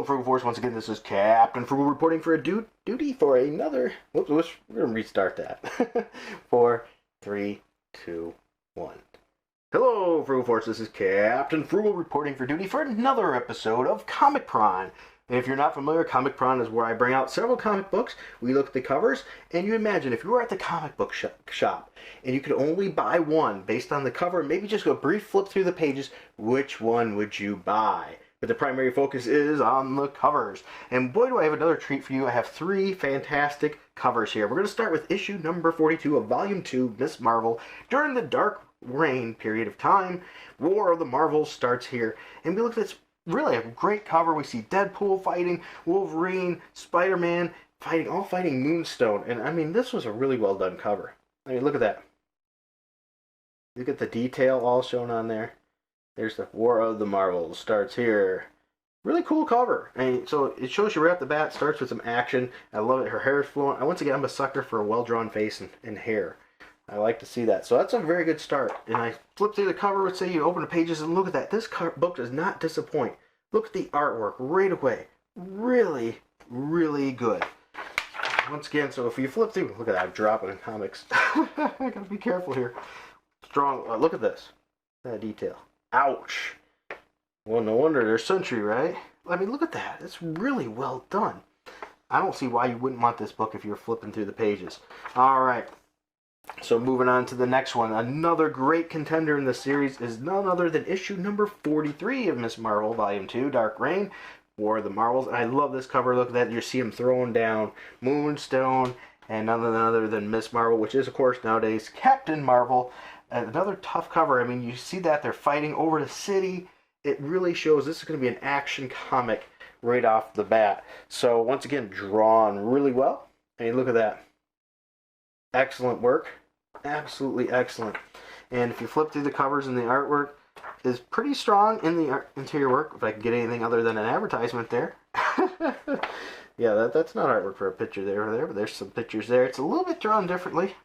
Frugal Force. Once again, this is Captain Frugal reporting for a duty for another... Whoops, we're going to restart that. 4, 3, 2, 1. Hello, Frugal Force. This is Captain Frugal reporting for duty for another episode of Comic Pron. And if you're not familiar, Comic Pron is where I bring out several comic books. We look at the covers, and you imagine if you were at the comic book shop and you could only buy one based on the cover, maybe just go brief flip through the pages, which one would you buy? But the primary focus is on the covers. And boy, do I have another treat for you. I have 3 fantastic covers here. We're going to start with issue number 42 of Volume 2, Miss Marvel. During the Dark Reign period of time, War of the Marvels starts here. And we look at this really a great cover. We see Deadpool fighting, Wolverine, Spider-Man fighting, all fighting Moonstone. And I mean, this was a really well done cover. I mean, look at that. Look at the detail all shown on there. There's the War of the Marvels starts here. Really cool cover. And so it shows you right off the bat, starts with some action. I love it. Her hair is flowing. Once again, I'm a sucker for a well-drawn face and hair. I like to see that. So that's a very good start. And I flip through the cover, let's say you open the pages and look at that. This book does not disappoint. Look at the artwork right away. Really, really good. Once again, so if you flip through, look at that, I'm dropping in comics. I gotta be careful here. Strong, look at this. That detail. Ouch. Well, no wonder they're Century, right? I mean, look at that. It's really well done. I don't see why you wouldn't want this book if you're flipping through the pages. All right. So moving on to the next one. Another great contender in the series is none other than issue number 43 of Miss Marvel, Volume 2, Dark Reign, War of the Marvels. And I love this cover. Look at that. You see him throwing down Moonstone and none other than Miss Marvel, which is, of course, nowadays Captain Marvel. Another tough cover. I mean, you see that they're fighting over the city. It really shows this is going to be an action comic right off the bat. So, once again, drawn really well. I mean, look at that. Excellent work. Absolutely excellent. And if you flip through the covers and the artwork is pretty strong in the interior work. If I can get anything other than an advertisement there. Yeah, that's not artwork for a picture there, but there's some pictures there. It's a little bit drawn differently.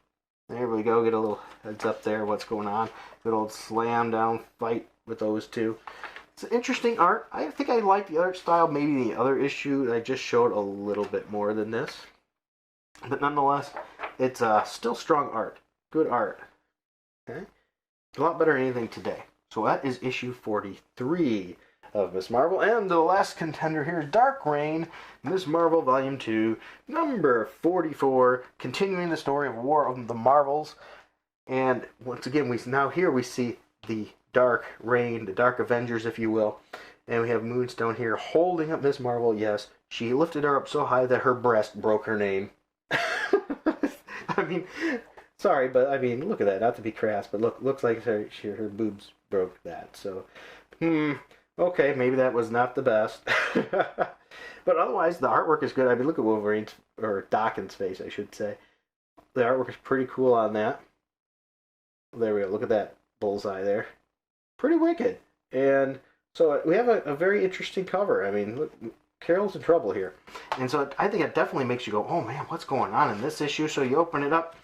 There we go. Get a little heads up there. What's going on? Good old slam down fight with those two. It's interesting art. I think I like the art style. Maybe the other issue I just showed a little bit more than this. But nonetheless, it's still strong art. Good art. Okay? A lot better than anything today. So that is issue 43 of Miss Marvel. And the last contender here is Dark Reign, Miss Marvel Volume 2, number 44, continuing the story of War of the Marvels. And once again, we see the Dark Reign, the Dark Avengers, if you will. And we have Moonstone here holding up Miss Marvel. Yes, she lifted her up so high that her breast broke her name. I mean, sorry, but I mean, look at that. Not to be crass, but looks like her boobs broke that. So, okay, maybe that was not the best. But otherwise, the artwork is good. I mean, look at Wolverine's, or Dawkins' face, I should say. The artwork is pretty cool on that. There we go. Look at that bullseye there. Pretty wicked. And so we have a very interesting cover. I mean, look, Carol's in trouble here. And so I think it definitely makes you go, oh man, what's going on in this issue? So you open it up,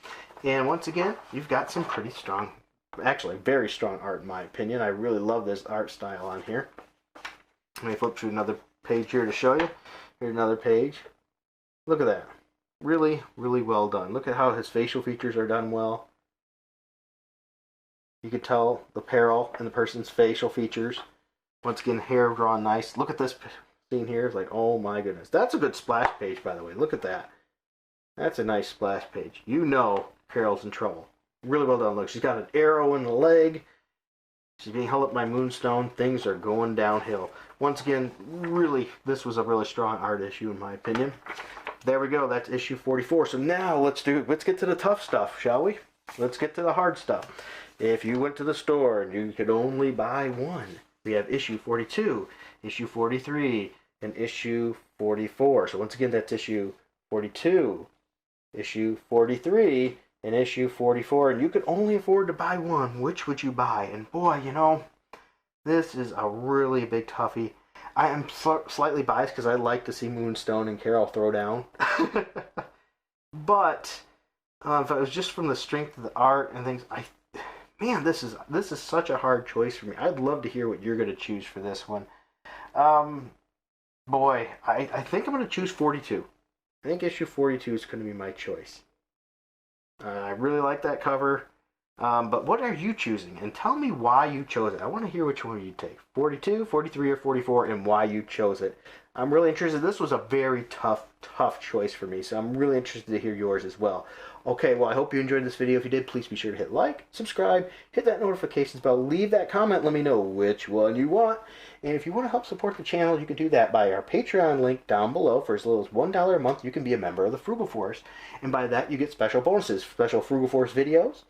and once again, you've got some pretty strong, actually very strong art in my opinion. I really love this art style on here. Let me flip through another page here to show you. Here's another page. Look at that. Really, really well done. Look at how his facial features are done well. You can tell the peril in the person's facial features. Once again, hair drawn nice. Look at this scene here. It's like, oh my goodness. That's a good splash page, by the way. Look at that. That's a nice splash page. You know Carol's in trouble. Really well done. Look, she's got an arrow in the leg. She's being held up by Moonstone. Things are going downhill. Once again, really, this was a really strong art issue in my opinion. There we go. That's issue 44. So now let's get to the tough stuff, shall we? Let's get to the hard stuff. If you went to the store and you could only buy one, we have issue 42, issue 43, and issue 44. So once again, that's issue 42, issue 43, and issue 44. And you could only afford to buy one. Which would you buy? And boy, you know, this is a really big toughie. I am slightly biased because I like to see Moonstone and Carol throw down. But if it was just from the strength of the art and things, man, this is such a hard choice for me. I'd love to hear what you're going to choose for this one. boy, I think I'm going to choose 42. I think issue 42 is going to be my choice. I really like that cover. But what are you choosing? And tell me why you chose it. I want to hear which one you take. 42, 43, or 44, and why you chose it. I'm really interested. This was a very tough choice for me, so I'm really interested to hear yours as well. Okay, well, I hope you enjoyed this video. If you did, please be sure to hit like, subscribe, hit that notifications bell, leave that comment, let me know which one you want. And if you want to help support the channel, you can do that by our Patreon link down below. For as little as $1 a month, you can be a member of the Frugal Force. And by that, you get special bonuses, special Frugal Force videos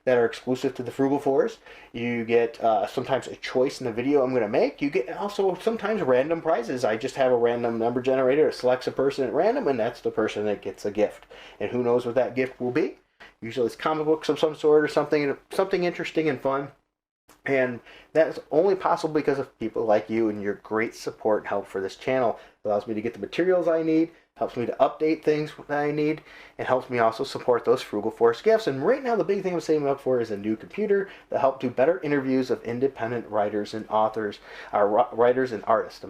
that are exclusive to the Frugal Force. You get sometimes a choice in the video I'm going to make. You get also sometimes random prizes. I just have a random number generator. It selects a person at random, and that's the person that gets a gift. And who knows what that gift will be. Usually it's comic books of some sort or something interesting and fun. And that's only possible because of people like you and your great support and help for this channel. It allows me to get the materials I need, helps me to update things that I need, and helps me also support those Frugal Force gifts. And right now the big thing I'm saving up for is a new computer to help do better interviews of independent writers and authors, writers and artists,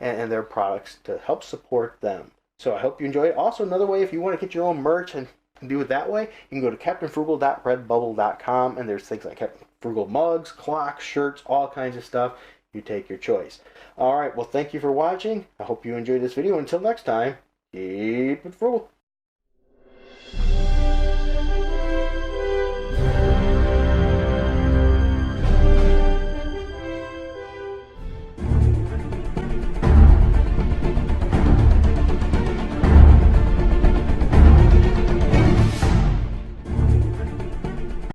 and their products to help support them. So I hope you enjoy it. Also, another way, if you want to get your own merch and do it that way, you can go to captainfrugal.redbubble.com, and there's things like Captain Frugal mugs, clocks, shirts, all kinds of stuff. You take your choice. Alright, well, thank you for watching. I hope you enjoyed this video. Until next time, keep it frugal.